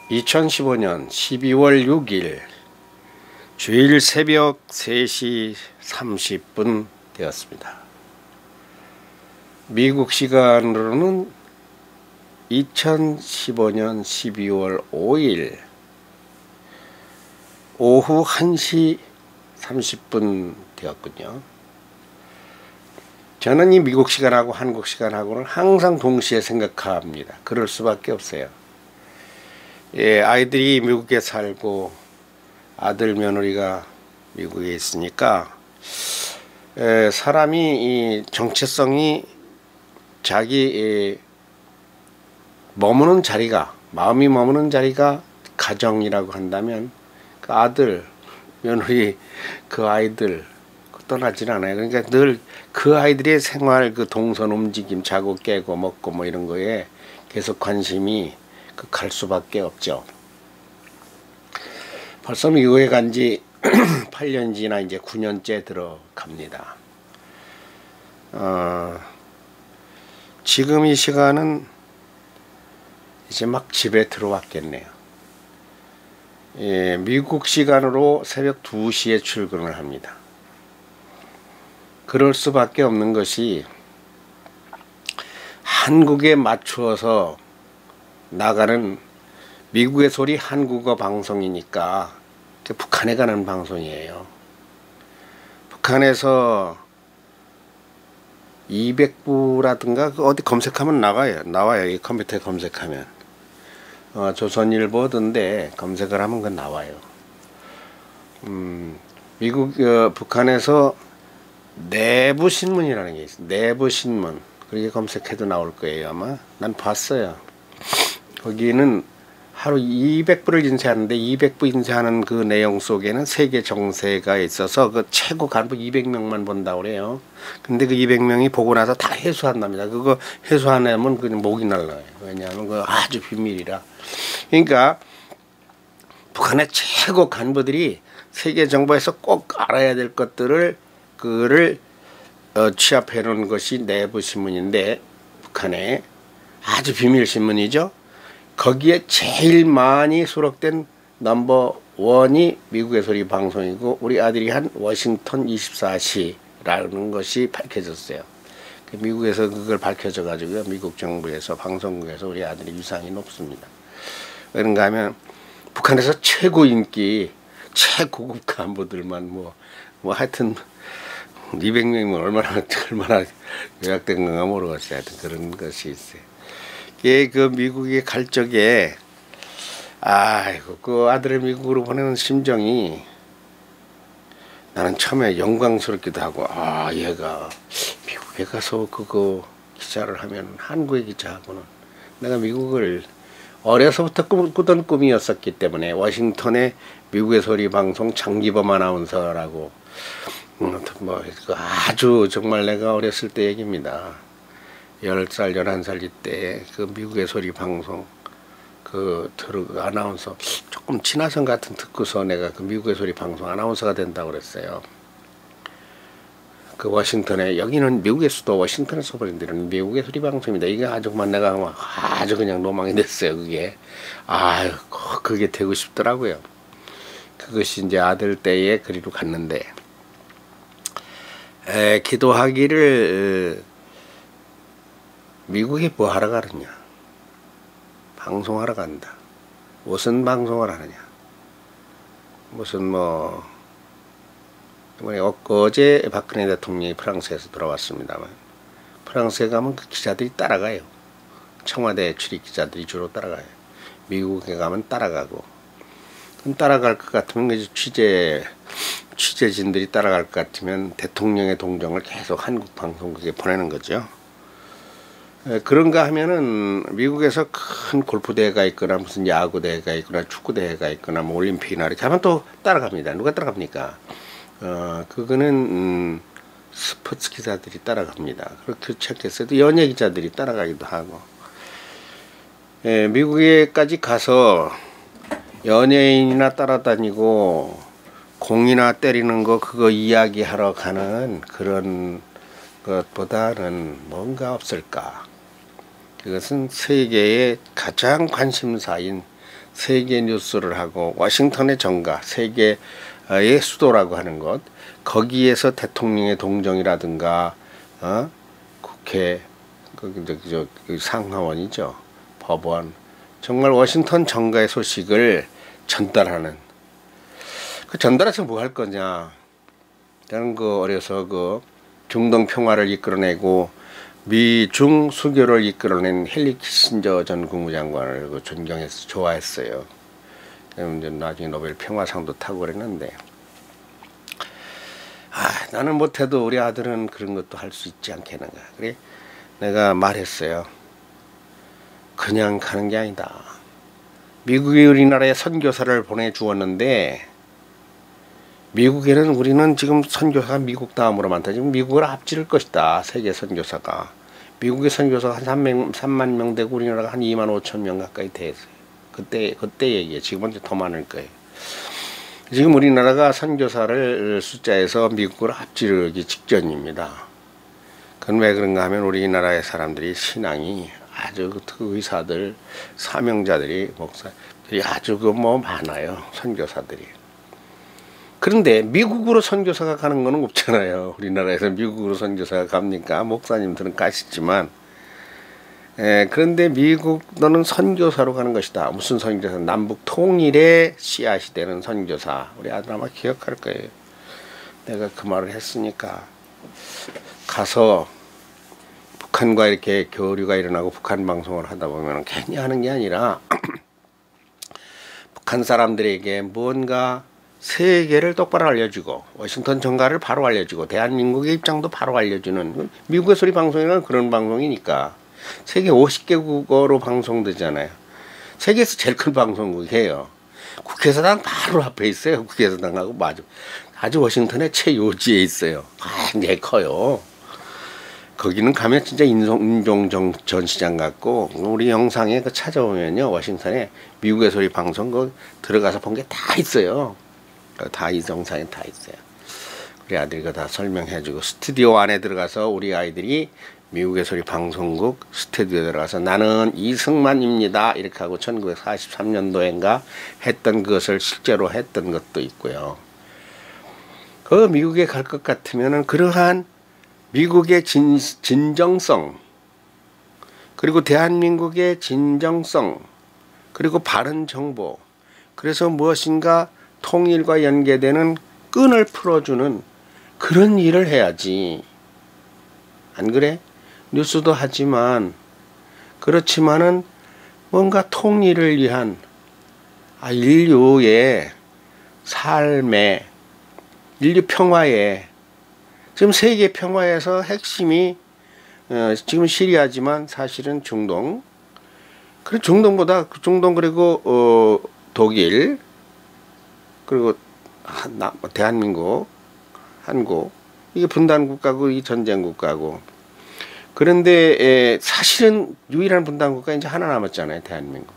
2015년 12월 6일 주일 새벽 3시 30분 되었습니다. 미국 시간으로는 2015년 12월 5일 오후 1시 30분 되었군요. 저는 이 미국 시간하고 한국 시간하고는 항상 동시에 생각합니다. 그럴 수밖에 없어요. 예, 아이들이 미국에 살고 아들 며느리가 미국에 있으니까 사람이 이 정체성이 자기 머무는 자리가, 마음이 머무는 자리가 가정이라고 한다면 그 아들 며느리 그 아이들 떠나질 않아요. 그러니까 늘 그 아이들의 생활, 그 동선 움직임, 자고 깨고 먹고 뭐 이런 거에 계속 관심이 갈 수밖에 없죠. 벌써 미국에 간 지 8년지나 이제 9년째 들어갑니다. 지금 이 시간은 이제 막 집에 들어왔겠네요. 예, 미국 시간으로 새벽 2시에 출근을 합니다. 그럴 수밖에 없는 것이 한국에 맞추어서 나가는 미국의 소리 한국어 방송이니까 북한에 가는 방송이에요. 북한에서 200부라든가 어디 검색하면 나와요. 이 컴퓨터에 검색하면 조선일보던데 검색을 하면 그 나와요. 미국 북한에서 내부 신문이라는 게 있어요. 내부 신문. 그렇게 검색해도 나올 거예요. 아마 난 봤어요. 거기는 하루 200부를 인쇄하는데 200부 인쇄하는 그 내용 속에는 세계 정세가 있어서 그 최고 간부 200명만 본다고 그래요. 근데 그 200명이 보고 나서 다 해소한답니다. 그거 해소 안 하면 그냥 목이 날라요. 왜냐하면 그 아주 비밀이라. 그러니까 북한의 최고 간부들이 세계 정보에서 꼭 알아야 될 것들을 그거를 취합해 놓은 것이 내부 신문인데 북한의 아주 비밀 신문이죠. 거기에 제일 많이 수록된 넘버 원이 미국의 소리 방송이고 우리 아들이 한 워싱턴 24시라는 것이 밝혀졌어요. 미국에서 그걸 밝혀져 가지고요. 미국 정부에서 방송국에서 우리 아들이 위상이 높습니다. 그런가 하면 북한에서 최고 인기 최고급 간부들만 뭐 하여튼 200명이면 얼마나 요약된 건가 모르겠어요. 하여튼 그런 것이 있어요. 그 미국에 갈 적에 아이고 그 아들을 미국으로 보내는 심정이 나는 처음에 영광스럽기도 하고 얘가 미국에 가서 그거 기자를 하면 한국의 기자하고는 내가 미국을 어려서부터 꾸던 꿈이었었기 때문에 워싱턴에 미국의 소리 방송 장기범 아나운서라고 뭐 아주 정말 내가 어렸을 때 얘기입니다. 10살 11살 이때 그 미국의 소리 방송 아나운서 조금 지나선 같은 듣고서 내가 그 미국의 소리 방송 아나운서가 된다고 그랬어요. 그 워싱턴에 여기는 미국의 수도 워싱턴에서 벌인 데는 미국의 소리 방송입니다. 이게 아주 내가 아주 그냥 로망이 됐어요. 그게 그게 되고 싶더라고요. 그것이 이제 아들 때에 그리로 갔는데 기도하기를 미국에 뭐 하러 가느냐? 방송하러 간다. 무슨 방송을 하느냐? 무슨 어제 박근혜 대통령이 프랑스에서 돌아왔습니다만 프랑스에 가면 그 기자들이 따라가요. 청와대 출입 기자들이 주로 따라가요. 미국에 가면 따라가고 따라갈 것 같으면 취재진들이 따라갈 것 같으면 대통령의 동정을 계속 한국 방송국에 보내는 거죠. 그런가 하면은 미국에서 큰 골프 대회가 있거나 무슨 야구 대회가 있거나 축구 대회가 있거나 뭐 올림픽이나 이렇게 하면 또 따라갑니다. 누가 따라갑니까? 그거는 스포츠 기자들이 따라갑니다. 그렇게 체크했어도 연예 기자들이 따라가기도 하고 미국에까지 가서 연예인이나 따라다니고 공이나 때리는 거 그거 이야기하러 가는 그런 것보다는 뭔가 없을까. 그것은 세계의 가장 관심사인 세계 뉴스를 하고 워싱턴의 정가, 세계의 수도라고 하는 것, 거기에서 대통령의 동정이라든가 국회, 저 상하원이죠, 법원, 정말 워싱턴 정가의 소식을 전달하는, 그 전달해서 뭐 할 거냐. 나는 그 어려서 그 중동 평화를 이끌어내고 미중 수교를 이끌어낸 헨리 키신저 전 국무장관을 그 존경해서 좋아했어요. 나중에 노벨 평화상도 타고 그랬는데, 나는 못해도 우리 아들은 그런 것도 할 수 있지 않겠는가. 그래 내가 말했어요. 그냥 가는 게 아니다. 미국이 우리나라에 선교사를 보내주었는데, 미국에는 우리는 지금 선교사가 미국 다음으로 많다. 지금 미국을 앞지를 것이다. 세계 선교사가. 미국의 선교사가 한 3만 명 되고 우리나라가 한 2만 5천 명 가까이 됐어요. 그때 얘기예요. 지금은 더 많을 거예요. 지금 우리나라가 선교사를 숫자에서 미국을 앞지르기 직전입니다. 그건 왜 그런가 하면 우리나라의 사람들이 신앙이 아주 그 의사들, 사명자들이, 목사들이 아주 많아요. 선교사들이. 그런데 미국으로 선교사가 가는 거는 없잖아요. 우리나라에서 미국으로 선교사가 갑니까? 목사님들은 가시지만. 그런데 미국 너는 선교사로 가는 것이다. 무슨 선교사? 남북 통일의 씨앗이 되는 선교사. 우리 아들 아마 기억할 거예요. 내가 그 말을 했으니까. 가서 북한과 이렇게 교류가 일어나고 북한 방송을 하다 보면 괜히 하는 게 아니라 북한 사람들에게 뭔가 세계를 똑바로 알려주고 워싱턴 정가를 바로 알려주고 대한민국의 입장도 바로 알려주는, 미국의 소리 방송이란 그런 방송이니까 세계 50개국어로 방송되잖아요. 세계에서 제일 큰 방송국이에요. 국회의사당 바로 앞에 있어요. 국회의사당하고 아주 워싱턴의 최요지에 있어요. 굉장히 커요. 거기는 가면 진짜 인종 전시장 같고, 우리 영상에 그 찾아보면요, 워싱턴에 미국의 소리 방송 그 들어가서 본 게 다 있어요. 다 이 영상에 다 있어요. 우리 아들이 다 설명해주고, 스튜디오 안에 들어가서 우리 아이들이 미국의 소리 방송국 스튜디오에 들어가서 나는 이승만입니다 이렇게 하고 1943년도인가 했던 것을 실제로 했던 것도 있고요. 그 미국에 갈 것 같으면은 그러한 미국의 진정성, 그리고 대한민국의 진정성, 그리고 바른 정보, 그래서 무엇인가 통일과 연계되는 끈을 풀어주는 그런 일을 해야지. 안 그래? 뉴스도 하지만, 그렇지만은 뭔가 통일을 위한 인류의 삶에, 인류 평화에, 지금 세계 평화에서 핵심이 지금 시리아지만 사실은 중동, 그리고 중동 그리고 독일, 그리고 대한민국, 한국, 이게 분단 국가고 이 전쟁 국가고. 그런데 사실은 유일한 분단 국가 이제 하나 남았잖아요. 대한민국.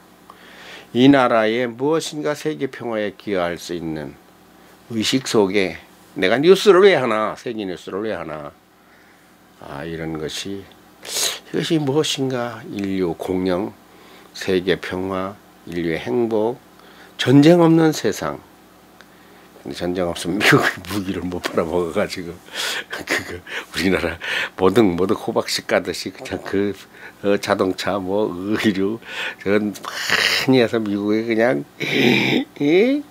이 나라에 무엇인가 세계 평화에 기여할 수 있는 의식 속에 내가 뉴스를 왜 하나, 세계 뉴스를 왜 하나, 이런 것이, 이것이 무엇인가 인류 공영, 세계 평화, 인류의 행복, 전쟁 없는 세상. 근데 전쟁 없으면 미국이 무기를 못 팔아먹어가지고 우리나라 모든 호박씨 까듯이 그냥 자동차 의류 저건 많이 해서 미국에 그냥 큰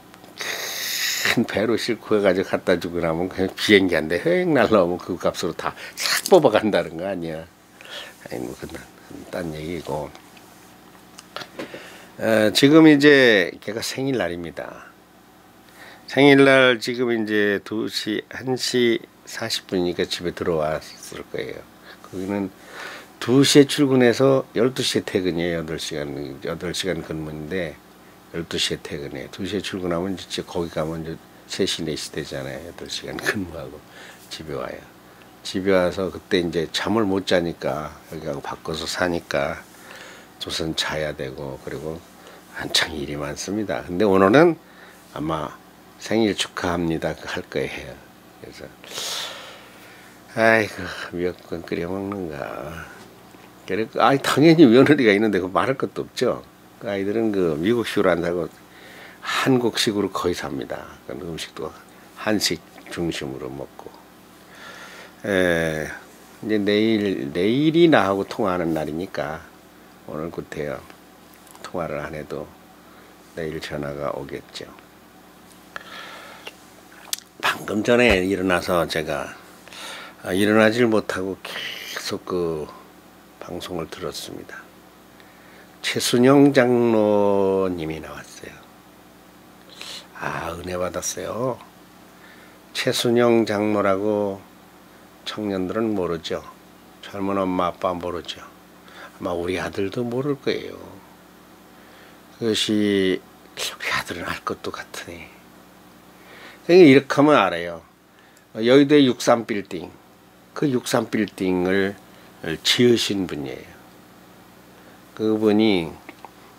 배로 싣고 해가지고 갖다 주고 나면 그냥 비행기 한 대 획 날라오면 그 값으로 다 싹 뽑아간다는 거 아니야. 아니 그건 딴 얘기고. 지금 이제 걔가 생일날입니다. 생일날 지금 이제 1시 40분이니까 집에 들어왔을 거예요. 거기는 2시에 출근해서 12시에 퇴근이에요. 8시간 근무인데 12시에 퇴근해요. 2시에 출근하면 이제 거기 가면 이제 3시, 4시 되잖아요. 8시간 근무하고 집에 와요. 집에 와서 그때 이제 잠을 못 자니까 여기하고 바꿔서 사니까 우선 자야 되고, 그리고 한창 일이 많습니다. 근데 오늘은 아마 생일 축하합니다 할 거예요. 그래서 아이고 미역국 끓여 먹는가. 그래 당연히 며느리가 있는데 그 말할 것도 없죠. 그 아이들은 그 미국식으로 안 살고 한국식으로 거의 삽니다. 그 음식도 한식 중심으로 먹고. 이제 내일이 나하고 통화하는 날이니까 오늘 굿해요. 통화를 안 해도 내일 전화가 오겠죠. 방금 전에 일어나서 제가 일어나질 못하고 계속 그 방송을 들었습니다. 최순영 장로님이 나왔어요. 은혜 받았어요. 최순영 장로라고 청년들은 모르죠. 젊은 엄마 아빠 모르죠. 아마 우리 아들도 모를 거예요. 그것이 우리 아들은 알 것도 같으니. 그러니까 이렇게 하면 알아요. 여의도의 63빌딩, 그 63빌딩을 지으신 분이에요. 그분이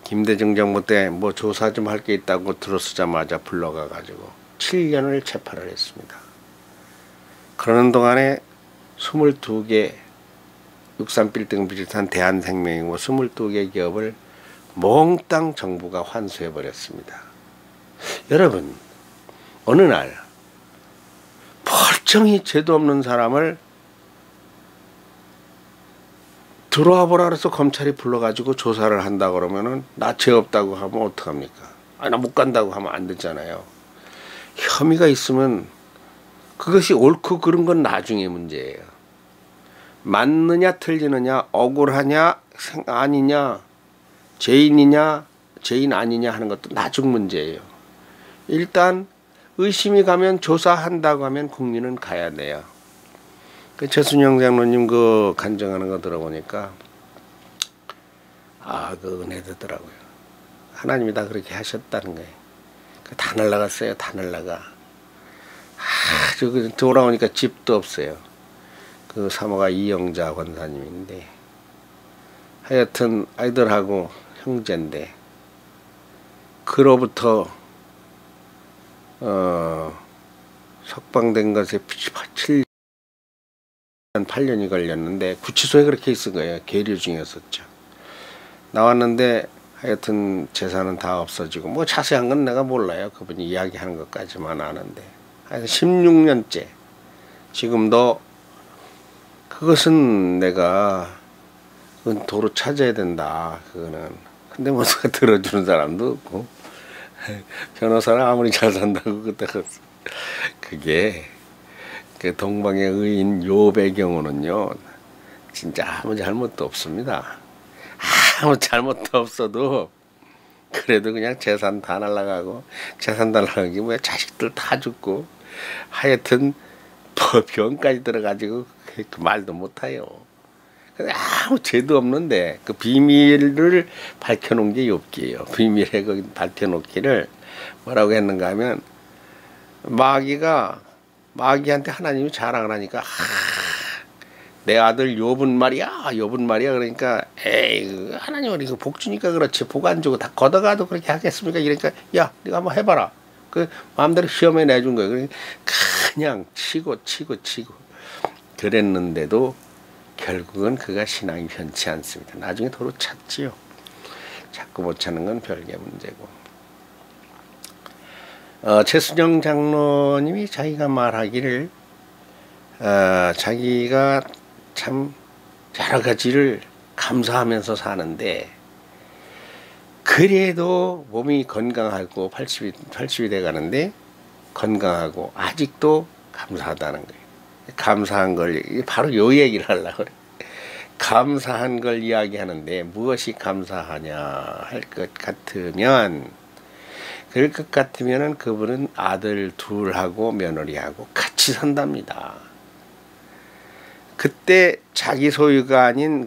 김대중 정부 때 뭐 조사 좀 할 게 있다고 들어서자마자 불러가가지고 7년을 재판을 했습니다. 그러는 동안에 22개 63빌딩 비롯한 대한생명이고 22개 기업을 몽땅 정부가 환수해 버렸습니다. 여러분, 어느 날 멀쩡히 죄도 없는 사람을 들어와 보라 그래서 검찰이 불러가지고 조사를 한다 그러면은 나 죄 없다고 하면 어떡합니까? 나 못 간다고 하면 안 되잖아요. 혐의가 있으면 그것이 옳고 그른 건 나중에 문제예요. 맞느냐 틀리느냐, 억울하냐 아니냐, 죄인이냐 죄인 아니냐 하는 것도 나중 문제예요. 일단 의심이 가면 조사한다고 하면 국민은 가야 돼요. 그 최순영 장로님 그 간증하는 거 들어보니까 그 은혜 되더라고요. 하나님이 다 그렇게 하셨다는 거예요. 다 날라갔어요. 다 날라가. 돌아오니까 집도 없어요. 그 사모가 이영자 권사님인데 하여튼 아이들하고 형제인데 그로부터 석방된 것에 7년 8년이 걸렸는데 구치소에 그렇게 있은 거예요. 계류 중이었었죠. 나왔는데 하여튼 재산은 다 없어지고 뭐 자세한 건 내가 몰라요. 그분이 이야기하는 것까지만 아는데 하여튼 16년째 지금도 그것은 내가 그건 도로 찾아야 된다. 그거는 근데 뭐 누가 들어주는 사람도 없고 변호사는 아무리 잘 산다고 그게 그 동방의 의인 욥의 경우는요 진짜 아무 잘못도 없습니다. 아무 잘못도 없어도 그래도 그냥 재산 다 날라가고 재산 날라가기 뭐야 자식들 다 죽고 하여튼 병까지 들어가지고 그 말도 못해요. 아무 죄도 없는데 그 비밀을 밝혀놓은 게 욥기예요. 비밀에 그 밝혀놓기를 뭐라고 했는가 하면 마귀한테 하나님이 자랑을 하니까 내 아들 욥은 말이야 그러니까 에이 하나님은 이거 복 주니까 그렇지 복 안 주고 다 걷어가도 그렇게 하겠습니까? 이러니까 야 네가 한번 해봐라. 그 마음대로 시험에 내준 거예요. 그러니까 그냥 치고 그랬는데도 결국은 그가 신앙이 변치 않습니다. 나중에 도로 찾지요. 자꾸 못 찾는 건 별개 문제고. 최순영 장로님이 자기가 말하기를 자기가 참 여러 가지를 감사하면서 사는데 그래도 몸이 건강하고 80이 돼 가는데 건강하고 아직도 감사하다는 거예요. 감사한 걸 바로 요 얘기를 하려고 그래. 감사한 걸 이야기하는데 무엇이 감사하냐 할 것 같으면 그럴 것 같으면은 그분은 아들 둘하고 며느리하고 같이 산답니다. 그때 자기 소유가 아닌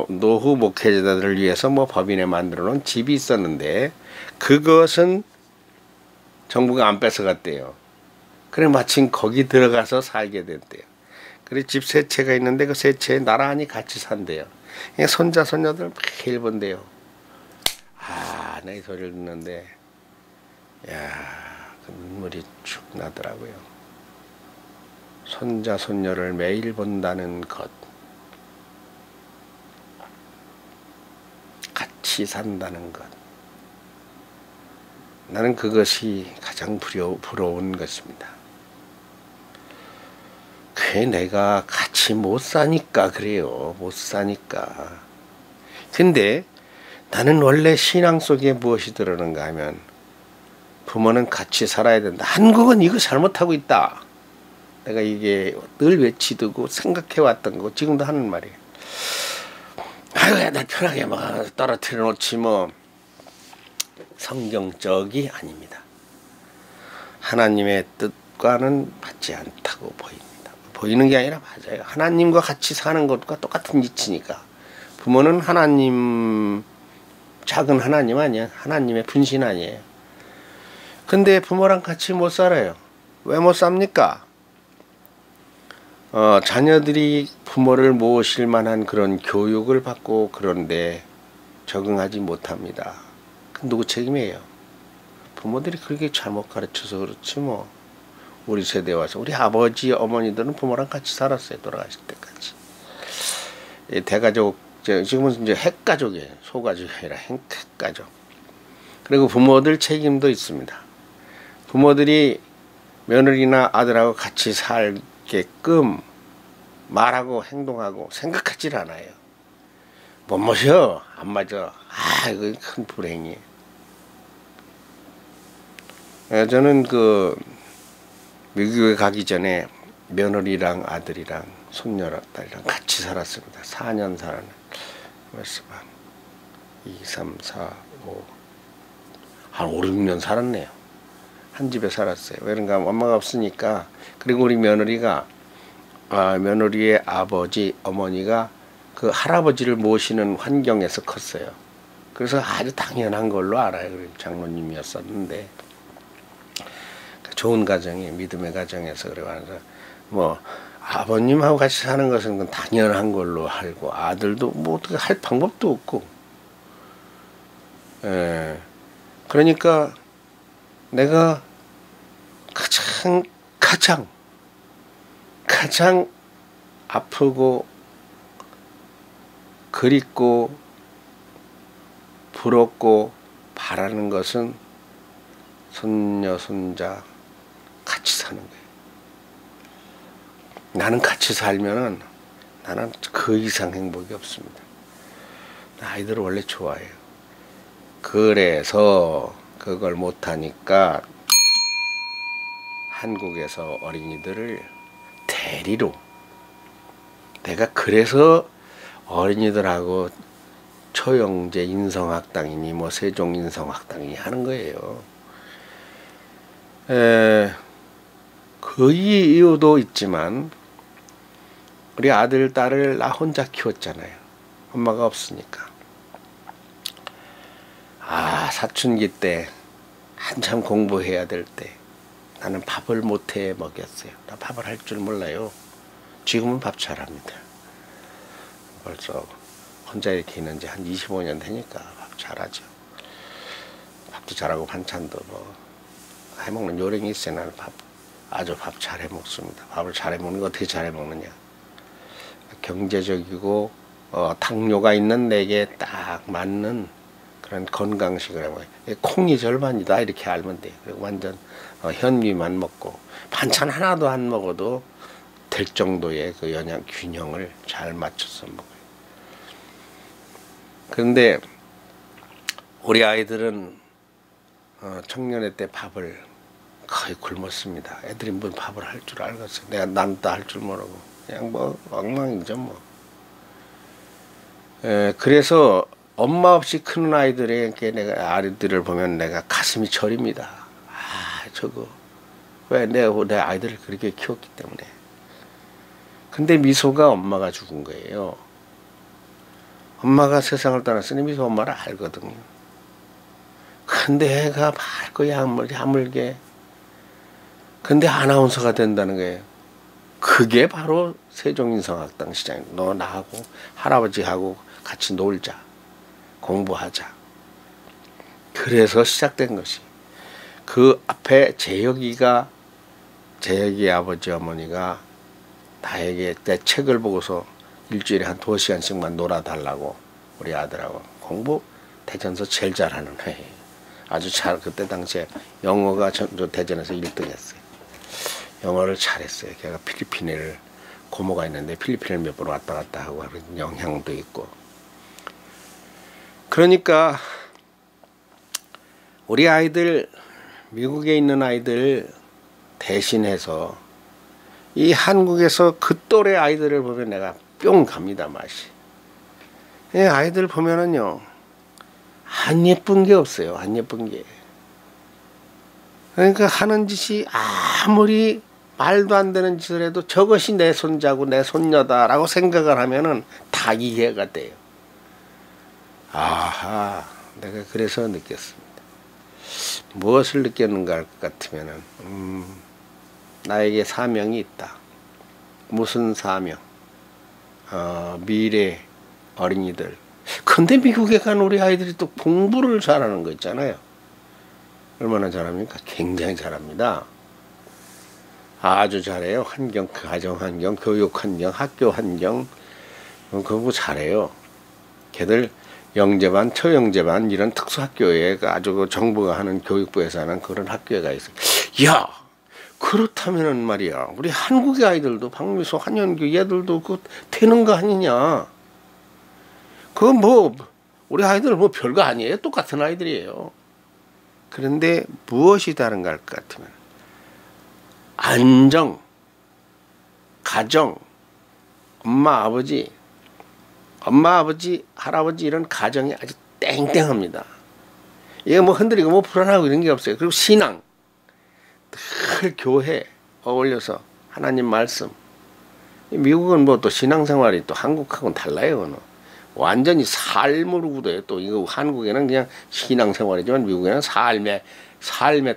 노후 목회자들을 위해서 뭐 법인에 만들어 놓은 집이 있었는데 그것은 정부가 안 뺏어갔대요. 그래 마침 거기 들어가서 살게 됐대요. 그래 집 세 채가 있는데 그 세 채에 나란히 같이 산대요. 손자 손녀들 매일 본대요. 내 소리를 듣는데 그 눈물이 축 나더라고요. 손자 손녀를 매일 본다는 것, 같이 같이 산다는 것. 나는 그것이 가장 부러운 것입니다. 그게 내가 같이 못 사니까 그래요. 못 사니까. 근데 나는 원래 신앙 속에 무엇이 들어오는가 하면 부모는 같이 살아야 된다. 한국은 이거 잘못하고 있다. 내가 이게 늘 외치고 생각해왔던 거 지금도 하는 말이에요. 아유, 나 편하게 뭐 떨어뜨려 놓지 뭐. 성경적이 아닙니다. 하나님의 뜻과는 맞지 않다고 보입니다. 보이는 게 아니라 맞아요. 하나님과 같이 사는 것과 똑같은 이치니까. 부모는 하나님, 작은 하나님 아니야. 하나님의 분신 아니에요. 근데 부모랑 같이 못 살아요. 왜 못 삽니까? 자녀들이 부모를 모실 만한 그런 교육을 받고 그런데 적응하지 못합니다. 누구 책임이에요? 부모들이 그렇게 잘못 가르쳐서 그렇지 뭐. 우리 세대 와서 우리 아버지 어머니들은 부모랑 같이 살았어요. 돌아가실 때까지. 대가족, 지금은 이제 핵가족이에요. 소가족이 아니라 핵가족. 그리고 부모들 책임도 있습니다. 부모들이 며느리나 아들하고 같이 살게끔 말하고 행동하고 생각하질 않아요. 못 모셔. 안 맞아. 아, 이거 큰 불행이에요. 저는 그 미국에 가기 전에 며느리랑 아들이랑 손녀딸이랑 같이 살았습니다. 4년 살았네. 그래서 2, 3, 4, 5, 한 5, 6년 살았네요. 한 집에 살았어요. 왜 그런가 하면 엄마가 없으니까. 그리고 우리 며느리가 며느리의 아버지, 어머니가 그 할아버지를 모시는 환경에서 컸어요. 그래서 아주 당연한 걸로 알아요. 장로님이었었는데 좋은 가정이 믿음의 가정에서 그래가지고 뭐 아버님하고 같이 사는 것은 당연한 걸로 알고 아들도 뭐 어떻게 할 방법도 없고 그러니까 내가 가장 아프고 그립고 부럽고 바라는 것은 손녀 손자 같이 사는 거예요. 나는 같이 살면은 나는 그 이상 행복이 없습니다. 아이들을 원래 좋아해요. 그래서 그걸 못하니까 한국에서 어린이들을 대리로 내가 그래서 어린이들하고 초영제 인성학당이니 뭐 세종 인성학당이니 하는 거예요. 그 이유도 있지만 우리 아들 딸을 나 혼자 키웠잖아요. 엄마가 없으니까. 사춘기 때 한참 공부해야 될 때 나는 밥을 못해 먹였어요. 나 밥을 할 줄 몰라요. 지금은 밥 잘합니다. 벌써 혼자 이렇게 있는지 한 25년 되니까 밥 잘하죠. 밥도 잘하고 반찬도 뭐 해먹는 요령이 있어요. 나는 아주 밥 잘 해먹습니다. 밥을 잘 해먹는 거 어떻게 잘 해먹느냐. 경제적이고 당뇨가 있는 내게 딱 맞는 그런 건강식을 해먹어요. 콩이 절반이다 이렇게 알면 돼요. 그리고 완전 현미만 먹고 반찬 하나도 안 먹어도 될 정도의 그 영양 균형을 잘 맞춰서 먹어요. 그런데 우리 아이들은 청년회 때 밥을 거의 굶었습니다. 애들이 뭐 밥을 할 줄 알겠어요. 난도 할 줄 모르고 그냥 뭐 엉망이죠 뭐. 그래서 엄마 없이 크는 아이들에게 내가 아이들을 보면 내가 가슴이 저립니다. 저거 왜 내 아이들을 그렇게 키웠기 때문에. 근데 미소가 엄마가 죽은 거예요. 엄마가 세상을 떠났으니 미소 엄마를 알거든요. 근데 애가 밝고 야물게 근데 아나운서가 된다는 거예요. 그게 바로 세종인성학당 시장이에요. 너 나하고 할아버지하고 같이 놀자. 공부하자. 그래서 시작된 것이. 그 앞에 재혁이 아버지 어머니가 나에게 내 책을 보고서 일주일에 한 2시간씩만 놀아달라고 우리 아들하고 공부 대전서 제일 잘하는 애. 아주 잘 그때 당시에 영어가 저 대전에서 1등 했어요. 영어를 잘했어요. 걔가 필리핀을 고모가 있는데 필리핀을 몇 번 왔다 갔다 하고 하는 영향도 있고. 그러니까 우리 아이들, 미국에 있는 아이들 대신해서 이 한국에서 그 또래 아이들을 보면 내가 뿅 갑니다, 맛이. 이 아이들 보면은요, 안 예쁜 게 없어요. 안 예쁜 게. 그러니까 하는 짓이 아무리 말도 안 되는 짓을 해도 저것이 내 손자고 내 손녀다라고 생각을 하면은 다 이해가 돼요. 아하, 내가 그래서 느꼈습니다. 무엇을 느꼈는가 할 것 같으면은, 나에게 사명이 있다. 무슨 사명? 미래 어린이들. 근데 미국에 간 우리 아이들이 또 공부를 잘하는 거 있잖아요. 얼마나 잘합니까? 굉장히 잘합니다. 아주 잘해요. 환경, 가정 환경, 교육 환경, 학교 환경, 그거 잘해요. 걔들 영재반, 초영재반 이런 특수학교에 아주 정부가 하는 교육부에서 하는 그런 학교가 있어요. 야, 그렇다면은 말이야, 우리 한국의 아이들도 박미소, 한현규 얘들도 그 되는 거 아니냐? 그거 뭐 우리 아이들 뭐 별거 아니에요. 똑같은 아이들이에요. 그런데 무엇이 다른가 할 것 같으면 안정, 가정, 엄마 아버지, 할아버지 이런 가정이 아주 땡땡합니다. 이게 뭐 흔들리고 뭐 불안하고 이런 게 없어요. 그리고 신앙, 늘 교회 어울려서 하나님 말씀. 미국은 뭐 또 신앙생활이 또 한국하고는 달라요. 그거는. 완전히 삶으로 굳어요. 또 이거 한국에는 그냥 신앙생활이지만 미국에는 삶의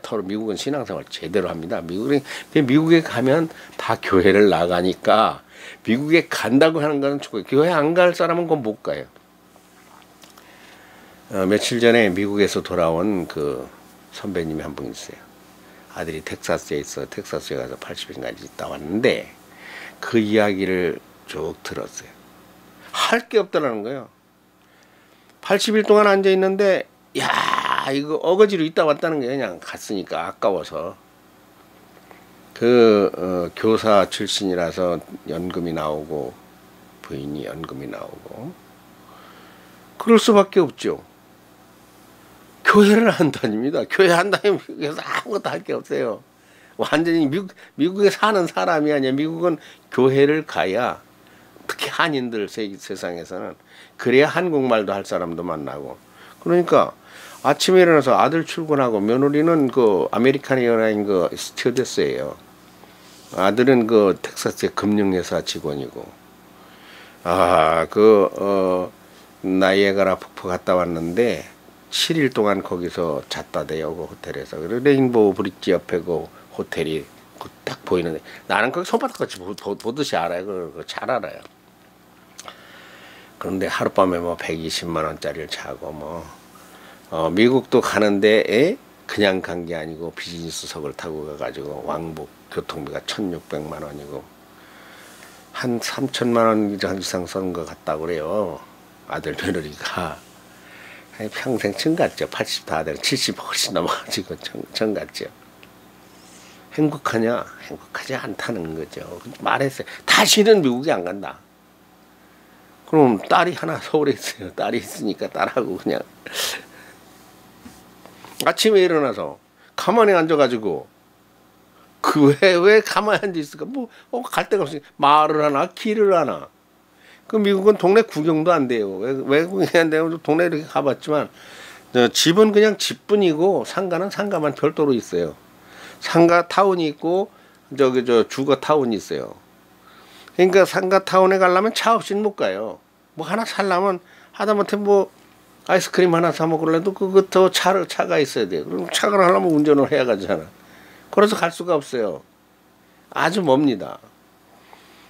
터로 미국은 신앙생활 제대로 합니다. 미국에 가면 다 교회를 나가니까 미국에 간다고 하는 거는 교회 안 갈 사람은 그건 못 가요. 며칠 전에 미국에서 돌아온 그 선배님이 한 분 있어요. 아들이 텍사스에 있어. 텍사스에 가서 80일까지 있다 왔는데 그 이야기를 쭉 들었어요. 할 게 없다라는 거예요. 80일 동안 앉아 있는데 야, 이거 어거지로 있다 왔다는 게 그냥 갔으니까 아까워서. 교사 출신이라서 연금이 나오고 부인이 연금이 나오고 그럴 수밖에 없죠. 교회를 안 다닙니다. 교회 안 다니면 미국에서 아무것도 할 게 없어요. 완전히 미국에 사는 사람이 아니야. 미국은 교회를 가야, 특히 한인들 세상에서는 그래야 한국말도 할 사람도 만나고. 그러니까 아침에 일어나서 아들 출근하고 며느리는 그 아메리칸 에어라인 그 스튜어디스예요. 아들은 그 텍사스의 금융회사 직원이고. 나이아가라 폭포 갔다 왔는데 7일 동안 거기서 잤다 대요. 그 호텔에서. 레인보우 브릿지 옆에 그 호텔이 딱 보이는데 나는 거기 손바닥같이 보듯이 알아요. 그거 잘 알아요. 그런데 하룻밤에 뭐 120만 원짜리를 자고 미국도 가는데 그냥 간 게 아니고 비즈니스석을 타고 가가지고 왕복 교통비가 1,600만 원이고 한 3천만 원 이상 쓰는 것 같다고 그래요. 아들 며느리가. 평생 청 갔죠. 80 다 되고 70 훨씬 넘어가지고 청 갔죠. 행복하냐? 행복하지 않다는 거죠. 말했어요. 다시는 미국에 안 간다. 그럼 딸이 하나 서울에 있어요. 딸이 있으니까 딸하고 그냥 아침에 일어나서 가만히 앉아가지고 왜 가만히 앉아 있을까? 갈 데가 없으니까 말을 하나 길을 하나. 그 미국은 동네 구경도 안 돼요. 왜 구경이 안 돼요? 동네 이렇게 가봤지만 집은 그냥 집뿐이고 상가는 상가만 별도로 있어요. 상가 타운이 있고 주거 타운이 있어요. 그러니까 상가 타운에 가려면 차 없이는 못 가요. 뭐 하나 살려면 하다못해 뭐 아이스크림 하나 사 먹으려도 그것도 차가 있어야 돼요. 그럼 차가 하려면 운전을 해야 가잖아. 그래서 갈 수가 없어요. 아주 멉니다.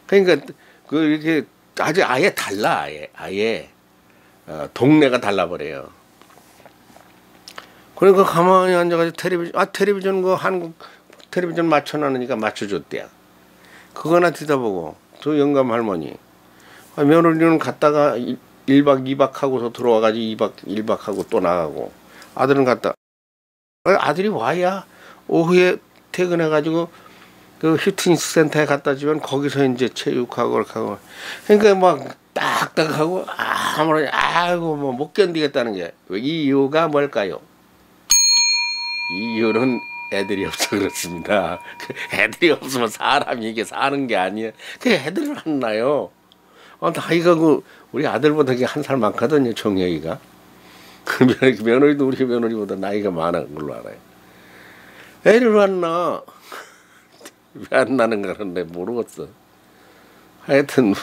그러니까 이렇게 아예 달라. 아예 동네가 달라버려요. 그러니까 가만히 앉아가지고 텔레비전 한국 텔레비전 맞춰놨으니까 맞춰줬대요. 그거나 뒤다보고 저 영감 할머니 며느리는 갔다가 1박 2박 하고서 들어와가지고 2박 1박 하고 또 나가고 아들은 갔다 아들이 와야 오후에 퇴근해가지고 그 피트니스 센터에 갖다 주면 거기서 이제 체육하고 그렇게 하고 그러니까 막 딱딱하고 아무런 아이고 뭐 못 견디겠다는 게 이 이유가 뭘까요? 이 이유는 애들이 없어 그렇습니다. 애들이 없으면 사람이 이게 사는 게 아니에요. 그 애들을 안 낳아요. 나이가 우리 아들보다 한 살 많거든요. 정혁이가. 며느리도 우리 며느리보다 나이가 많은 걸로 알아요. 애를 안 낳아. 왜 안 나는 거는 내 모르겠어. 하여튼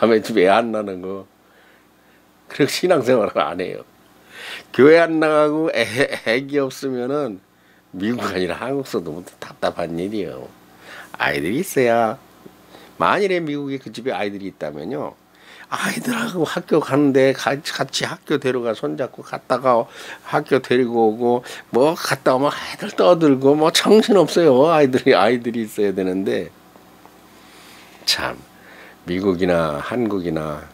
남의 집에 애 안 나는 거 그리고 신앙생활을 안 해요. 교회 안 나가고 애기 없으면은 미국 아니라 한국서도 답답한 일이에요. 아이들이 있어야 만일에 미국에 그 집에 아이들이 있다면요 아이들하고 학교 가는데 같이 학교 데려가 손잡고 갔다가 학교 데리고 오고 뭐 갔다 오면 아이들 떠들고 뭐 정신없어요. 아이들이 있어야 되는데 참 미국이나 한국이나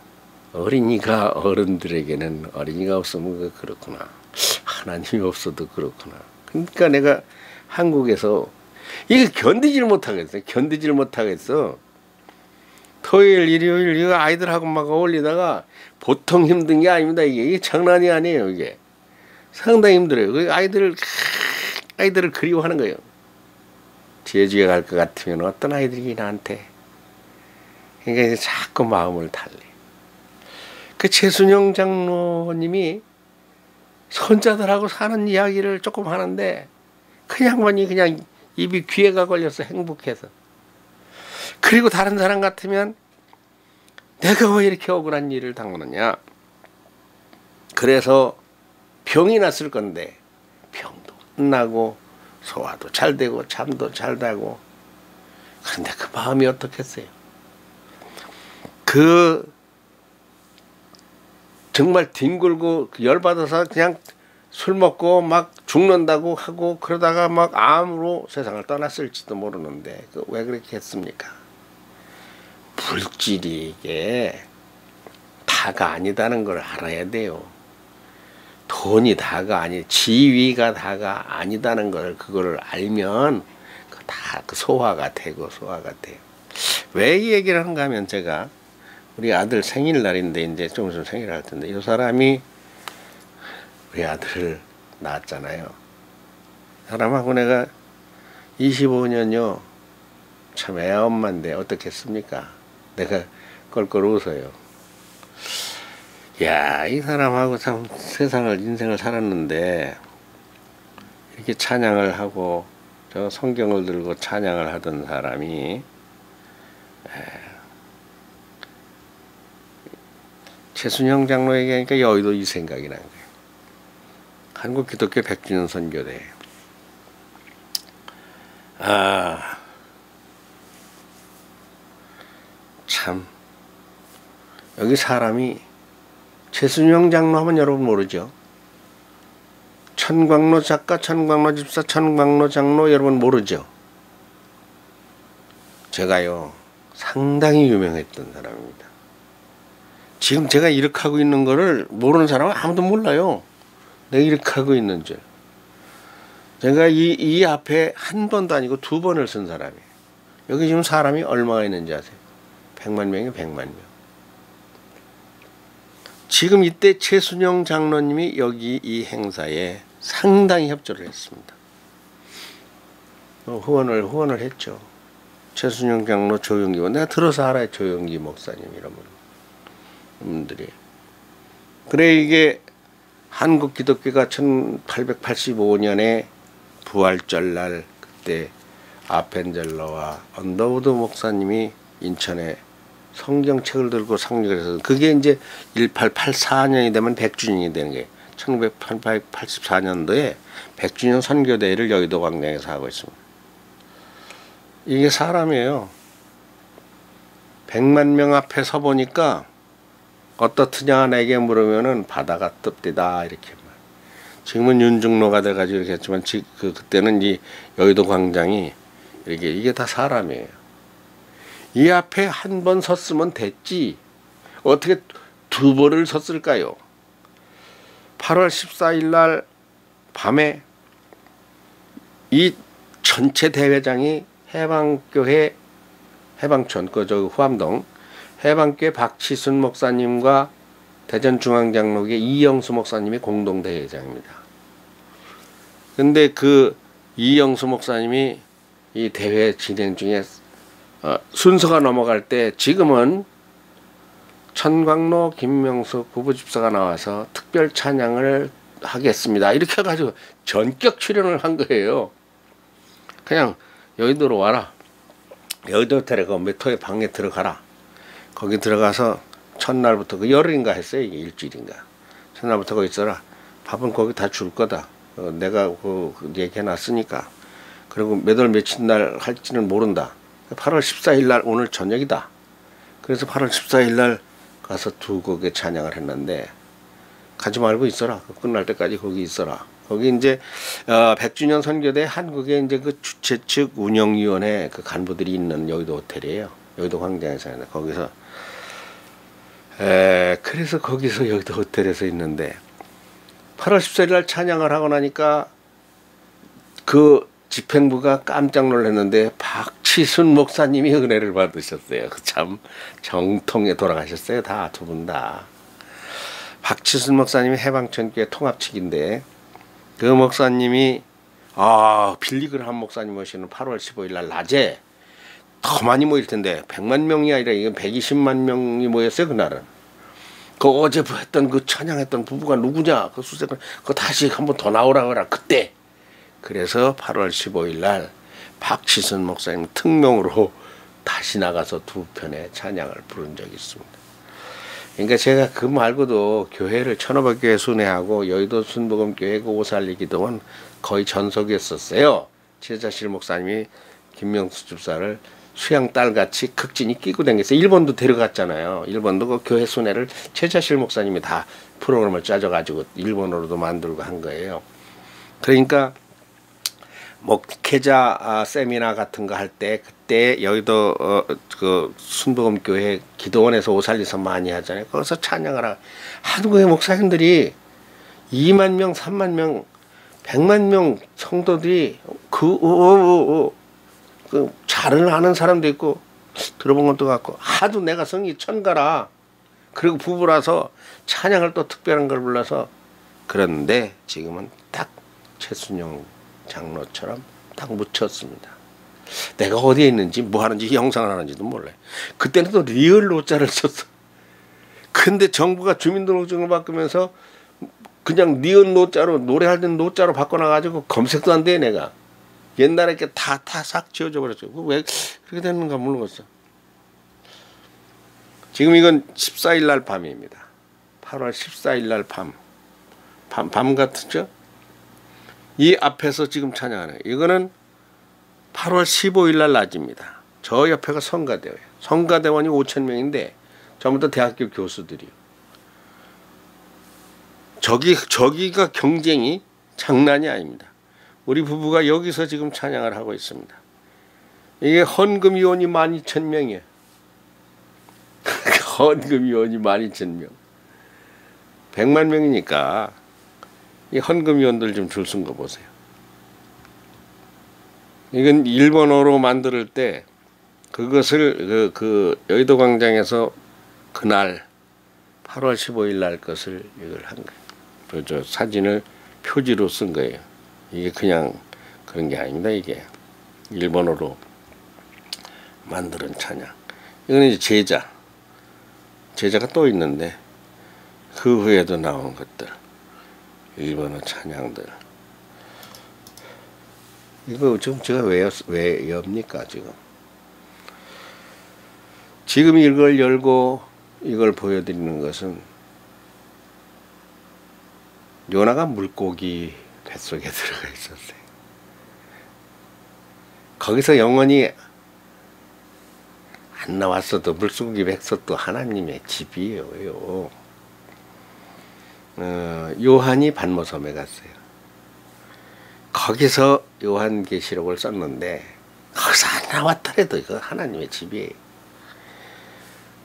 어린이가 어른들에게는 어린이가 없으면 그렇구나. 하나님이 없어도 그렇구나. 그러니까 내가 한국에서 이게 견디질 못하겠어. 토요일, 일요일 이거 아이들하고 막 어울리다가 보통 힘든 게 아닙니다. 이게 장난이 아니에요. 이게 상당히 힘들어요. 그 아이들을 그리워하는 거예요. 제주에 갈 것 같으면 어떤 아이들이 나한테 그러니까 이제 자꾸 마음을 달래. 그 최순영 장로님이 손자들하고 사는 이야기를 조금 하는데 그 양반이 그냥 입이 귀에가 걸려서 행복해서. 그리고 다른 사람 같으면 내가 왜 이렇게 억울한 일을 당하느냐. 그래서 병이 났을 건데 병도 끝나고 소화도 잘 되고 잠도 잘 자고 그런데 그 마음이 어떻겠어요. 정말 뒹굴고 열받아서 그냥 술 먹고 막 죽는다고 하고 그러다가 막 암으로 세상을 떠났을지도 모르는데 왜 그렇게 했습니까? 물질이 이게 다가 아니다는 걸 알아야 돼요. 돈이 다가 지위가 다가 아니다는 걸 그거를 알면 다 소화가 돼요. 왜 이 얘기를 하는가 하면 제가 우리 아들 생일날인데 이제 좀 있으면 생일을 할 텐데 이 사람이 우리 아들을 낳았잖아요. 사람하고 내가 25년요 참 애엄마인데 어떻겠습니까? 내가 껄껄 웃어요. 야, 이 사람하고 참 인생을 살았는데 이렇게 찬양을 하고 저 성경을 들고 찬양을 하던 사람이 최순영 장로 얘기하니까 여의도 이 생각이 난 거예요. 한국 기독교 100주년 선교대. 참 여기 사람이 최순영 장로 하면 여러분 모르죠? 천광로 작가, 천광로 집사, 천광로 장로 여러분 모르죠? 제가요 상당히 유명했던 사람입니다. 지금 제가 이렇게 하고 있는 거를 모르는 사람은 아무도 몰라요. 내가 이렇게 하고 있는 줄. 제가 이 앞에 한 번도 아니고 2번을 쓴 사람이에요. 여기 지금 사람이 얼마가 있는지 아세요? 100만 명이에요. 100만 명. 지금 이때 최순영 장로님이 여기 이 행사에 상당히 협조를 했습니다. 후원을 했죠. 최순영 장로, 조영기, 내가 들어서 알아요. 조영기 목사님 이런 분들이. 그래 이게 한국 기독교가 1885년에 부활절날 그때 아펜젤러와 언더우드 목사님이 인천에 성경책을 들고 상륙해서 그게 이제 1884년이 되면 100주년이 되는 게 1984년도에 100주년 선교대회를 여의도 광장에서 하고 있습니다. 이게 사람이에요. 100만 명 앞에 서 보니까 어떻느냐 내게 물으면은 바다가 뜹디다 이렇게. 지금은 윤중로가 돼가지고 이렇게 했지만 그때는 이 여의도 광장이 이게 다 사람이에요. 이 앞에 한 번 섰으면 됐지. 어떻게 두 벌을 섰을까요? 8월 14일 날 밤에 이 전체 대회장이 해방교회 해방촌 저 후암동 해방교회 박치순 목사님과 대전중앙장로교 이영수 목사님이 공동 대회장입니다. 근데 그 이영수 목사님이 이 대회 진행 중에 순서가 넘어갈 때 지금은 천광로 김명숙 부부집사가 나와서 특별 찬양을 하겠습니다. 이렇게 해가지고 전격 출연을 한 거예요. 그냥 여의도로 와라. 여의도 호텔에 그 메토의 방에 들어가라. 거기 들어가서 첫날부터 그 열흘인가 했어요. 이게 일주일인가. 첫날부터 거기 있어라. 밥은 거기 다 줄 거다. 내가 그 얘기해놨으니까. 그리고 몇 월 며칠 날 할지는 모른다. 8월 14일 날 오늘 저녁이다. 그래서 8월 14일 날 가서 두 곡의 찬양을 했는데 가지 말고 있어라. 끝날 때까지 거기 있어라. 거기 이제 100주년 선교대 한국의 이제 그 주최 측 운영위원회 그 간부들이 있는 여의도 호텔이에요. 여의도 광장에서 거기서 그래서 거기서 여의도 호텔에서 있는데 8월 14일 날 찬양을 하고 나니까 그 집행부가 깜짝 놀랐는데 박치순 목사님이 은혜를 받으셨어요. 참 정통에 돌아가셨어요. 다 두 분 다. 박치순 목사님이 해방촌교회 통합측인데 그 목사님이 빌리그람 목사님 오시는 8월 15일 날 낮에 더 많이 모일 텐데 100만 명이 아니라 이건 120만 명이 모였어요. 그날은. 그 어제 했던 그 찬양했던 부부가 누구냐 그 수색을 그거 다시 한번 더 나오라 그라 그때. 그래서 8월 15일 날 박치순 목사님 특명으로 다시 나가서 두 편의 찬양을 부른 적이 있습니다. 그러니까 제가 그 말고도 교회를 천호박교회 순회하고 여의도 순복음교회 그 오살리 기동은 거의 전속이었었어요. 최자실 목사님이 김명수 집사를 수양 딸같이 극진히 끼고 다녔어요. 일본도 데려갔잖아요. 일본도 그 교회 순회를 최자실 목사님이 다 프로그램을 짜줘가지고 일본어로도 만들고 한 거예요. 그러니까 목회자 세미나 같은 거 할 때 그때 여의도 그 순복음교회 기도원에서 오살리서 많이 하잖아요. 거기서 찬양을 하고 한국의 목사님들이 2만 명, 3만 명, 100만 명 성도들이 그 잘을 아는 사람도 있고 들어본 것도 같고 하도 내가 성이 천가라. 그리고 부부라서 찬양을 또 특별한 걸 불러서 그런데 지금은 딱 최순영 장로처럼 딱 묻혔습니다. 내가 어디에 있는지 뭐 하는지 영상을 하는지도 몰라요. 그때는 또 리얼 노자를 썼어. 근데 정부가 주민등록증을 바꾸면서 그냥 리얼 노자로 노래할 때는 노자로 바꿔놔가지고 검색도 안 돼. 내가 옛날에 이렇게 다 싹 지워져 버렸어요. 왜 그렇게 됐는가 모르겠어. 지금 이건 14일 날 밤입니다. 8월 14일 날 밤 같죠? 이 앞에서 지금 찬양하는 이거는 8월 15일 날 낮입니다. 저 옆에가 성가대원이에요. 성가대원이 5,000명인데 전부 다 대학교 교수들이요. 저기가 경쟁이 장난이 아닙니다. 우리 부부가 여기서 지금 찬양을 하고 있습니다. 이게 헌금위원이 12,000명이에요. 헌금위원이 12,000명. 100만 명이니까 이 헌금위원들 좀 줄 쓴 거 보세요. 이건 일본어로 만들 때 그것을 그 여의도 광장에서 그날 8월 15일 날 것을 이걸 한 거예요. 저 사진을 표지로 쓴 거예요. 이게 그냥 그런 게 아닙니다. 이게 일본어로 만드는 찬양. 이거는 이제 제자가 또 있는데 그 후에도 나온 것들 일본어 찬양들. 이거 지금 제가 왜 엽니까 지금 이걸 열고 이걸 보여드리는 것은 요나가 물고기 뱃속에 들어가 있었어요. 거기서 영원히 안 나왔어도 물고기 뱃속도 하나님의 집이에요. 요한이 반모섬에 갔어요. 거기서 요한계시록을 썼는데 거기서 안 나왔더라도 이거 하나님의 집이에요.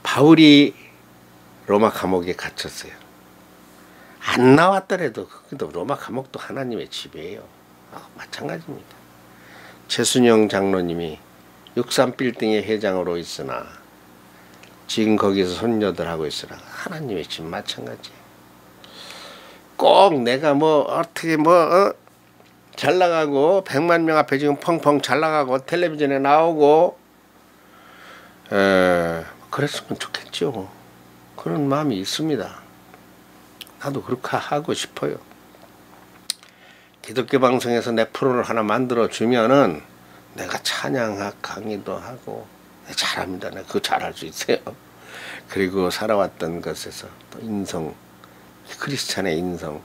바울이 로마 감옥에 갇혔어요. 안 나왔더라도 그도 로마 감옥도 하나님의 집이에요. 마찬가지입니다. 최순영 장로님이 63빌딩의 회장으로 있으나 지금 거기서 손녀들하고 있으나 하나님의 집 마찬가지예요. 꼭 내가 뭐 어떻게 잘 나가고 100만 명 앞에 지금 펑펑 잘 나가고 텔레비전에 나오고 그랬으면 좋겠죠. 그런 마음이 있습니다. 나도 그렇게 하고 싶어요. 기독교 방송에서 내 프로를 하나 만들어 주면은 내가 찬양학 강의도 하고 잘합니다. 내가 그거 잘할 수 있어요. 그리고 살아왔던 것에서 또 인성, 크리스찬의 인성,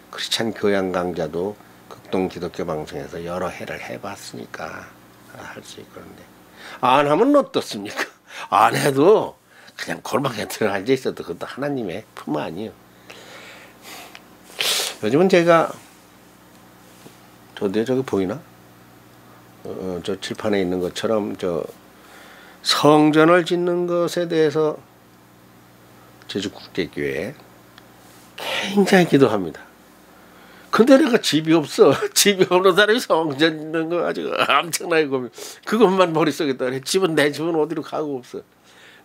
크리스찬 교양 강좌도 극동 기독교 방송에서 여러 해를 해봤으니까 할 수 있고. 그런데 안 하면 어떻습니까? 안 해도 그냥 골방에 들어 앉아 있어도 그것도 하나님의 품 아니에요. 요즘은 제가 저기 보이나? 저 칠판에 있는 것처럼 저 성전을 짓는 것에 대해서 제주국제교회에 굉장히 기도합니다. 근데 내가 집이 없어. 집이 없는 사람이 성전 짓는 거 아주 엄청나게 고민. 그것만 머릿속에 떠네. 내 집은 어디로 가고 없어.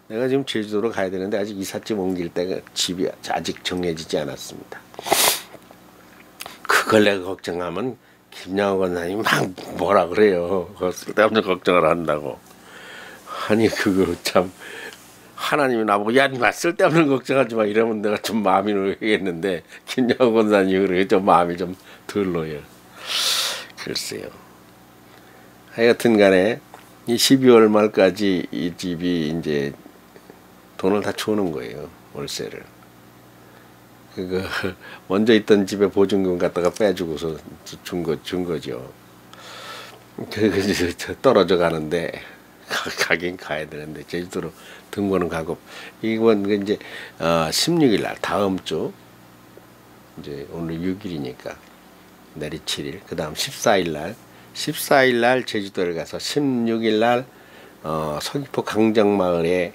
내가 지금 제주도로 가야 되는데 아직 이삿짐 옮길 때가 집이 아직 정해지지 않았습니다. 그걸 내가 걱정하면 김양호 권사님이 막 뭐라 그래요. 쓸데없는 걱정을 한다고. 아니 그거 참 하나님이 나보고 야 니마 쓸데없는 걱정하지 마 이러면 내가 좀 마음이 놓이겠는데 김양호 권사님이 그래 좀 마음이 좀 덜 놓여요. 글쎄요. 하여튼 간에 이 12월 말까지 이 집이 이제 돈을 다 주는 거예요. 월세를. 그거 먼저 있던 집에 보증금 갖다가 빼주고서 준 거죠. 떨어져 가는데 가긴 가야 되는데 제주도로 등본은 가고 이번 이제 16일 날 다음 주 이제 오늘 6일이니까 내일 7일 그 다음 14일 날 제주도를 가서 16일 날 서귀포 강정마을에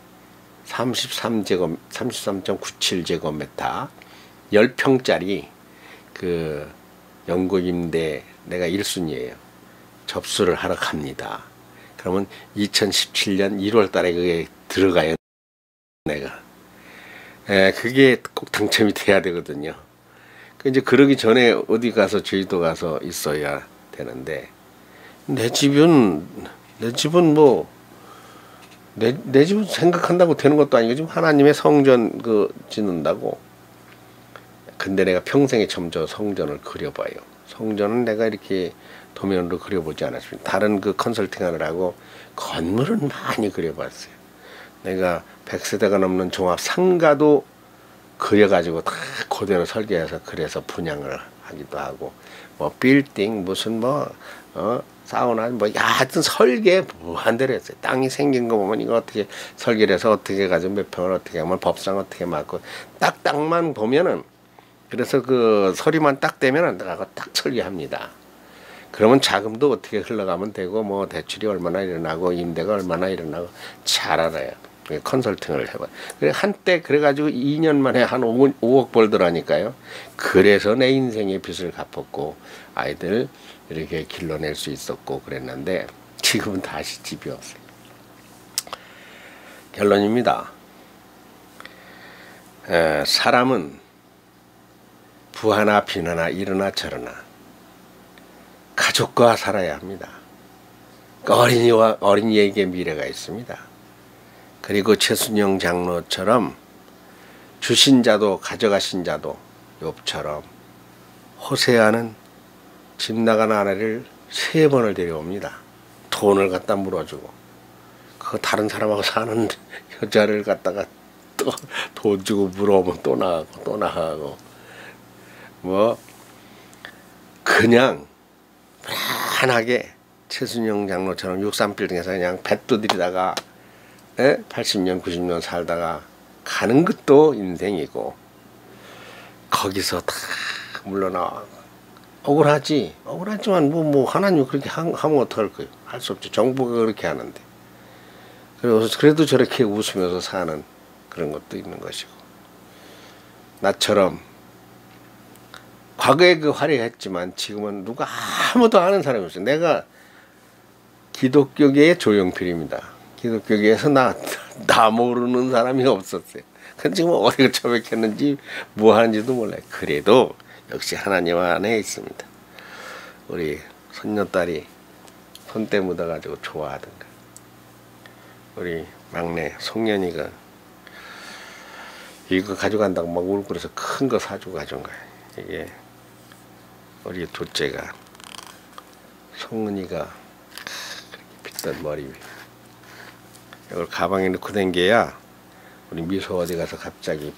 33.97제곱미터 10평짜리 그 연구임대 내가 1순위예요. 접수를 하러 갑니다. 그러면 2017년 1월 달에 그게 들어가요. 내가. 그게 꼭 당첨이 돼야 되거든요. 이제 그러기 전에 어디 가서 제주도 가서 있어야 되는데 내 집은 뭐 내 집은 생각한다고 되는 것도 아니고 지금 하나님의 성전 그 짓는다고. 근데 내가 평생에 처음 저 성전을 그려봐요. 성전은 내가 이렇게 도면으로 그려보지 않았습니다. 다른 그 컨설팅 하느라고 건물은 많이 그려봤어요. 내가 100세대가 넘는 종합 상가도 그려가지고 다 그대로 설계해서 그래서 분양을 하기도 하고 뭐 빌딩 무슨 사우나 하여튼 설계 무한대로 했어요. 땅이 생긴 거 보면 이거 어떻게 설계를 해서 어떻게 가지고 몇 평을 어떻게 하면 법상 어떻게 맞고 땅만 보면은 그래서 그 서류만 딱 되면은 내가 딱 설계합니다. 그러면 자금도 어떻게 흘러가면 되고 뭐 대출이 얼마나 일어나고 임대가 얼마나 일어나고 잘 알아요. 컨설팅을 해봐. 그래 한때 그래가지고 2년 만에 한 5억 벌더라니까요. 그래서 내 인생의 빚을 갚았고 아이들 이렇게 길러낼 수 있었고 그랬는데 지금은 다시 집이 없어요. 결론입니다. 사람은 부하나 빈하나 이러나 저러나 가족과 살아야 합니다. 어린이에게 미래가 있습니다. 그리고 최순영 장로처럼 주신 자도 가져가신 자도 욥처럼 호세아는 집 나간 아내를 3번을 데려옵니다. 돈을 갖다 물어주고 그 다른 사람하고 사는 여자를 갖다가 또 돈 주고 물어오면 또 나가고 뭐 그냥 편하게 최순영 장로처럼 63빌딩에서 그냥 배 두드리다가 80년 90년 살다가 가는 것도 인생이고 거기서 다 물러나와 억울하지만 뭐 하나님 그렇게 하면 어떡할 거예요. 할 수 없죠. 정부가 그렇게 하는데 그래도 저렇게 웃으면서 사는 그런 것도 있는 것이고 나처럼 과거에 그 화려했지만 지금은 누가 아무도 아는 사람이 없어요. 내가 기독교계의 조용필입니다. 기독교계에서 나 모르는 사람이 없었어요. 근데 지금 어디가 처박혔는지 뭐 하는지도 몰라요. 그래도 역시 하나님 안에 있습니다. 우리 손녀딸이 손때 묻어가지고 좋아하던가. 우리 막내 송년이가 이거 가져간다고 막 울고 그래서 큰 거 사주고 가져온 거예요. 이게 우리 둘째가 송은이가 그렇게 비싼 머리 이걸 가방에 넣고 댕겨야 우리 미소 어디 가서 갑자기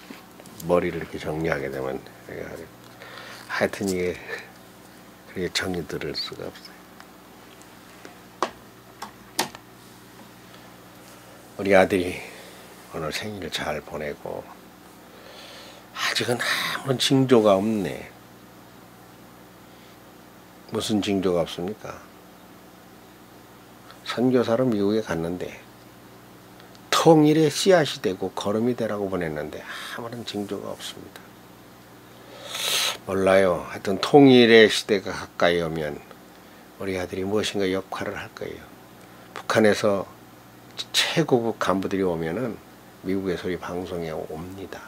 머리를 이렇게 정리하게 되면 하여튼 이게 그렇게 정이 들을 수가 없어요. 우리 아들이 오늘 생일을 잘 보내고 아직은 아무런 징조가 없네. 무슨 징조가 없습니까? 선교사로 미국에 갔는데 통일의 씨앗이 되고 걸음이 되라고 보냈는데 아무런 징조가 없습니다. 몰라요. 하여튼 통일의 시대가 가까이 오면 우리 아들이 무엇인가 역할을 할 거예요. 북한에서 최고급 간부들이 오면은 미국의 소리 방송에 옵니다.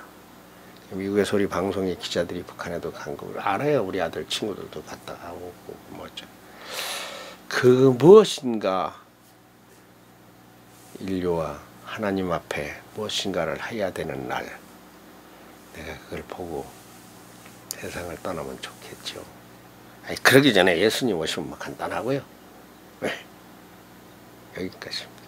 미국의 소리 방송의 기자들이 북한에도 간 거 알아요. 우리 아들 친구들도 갔다 오고 뭐죠. 그 무엇인가 인류와 하나님 앞에 무엇인가를 해야 되는 날, 내가 그걸 보고 세상을 떠나면 좋겠죠. 아니, 그러기 전에 예수님 오시면 뭐 간단하고요. 네, 여기까지입니다.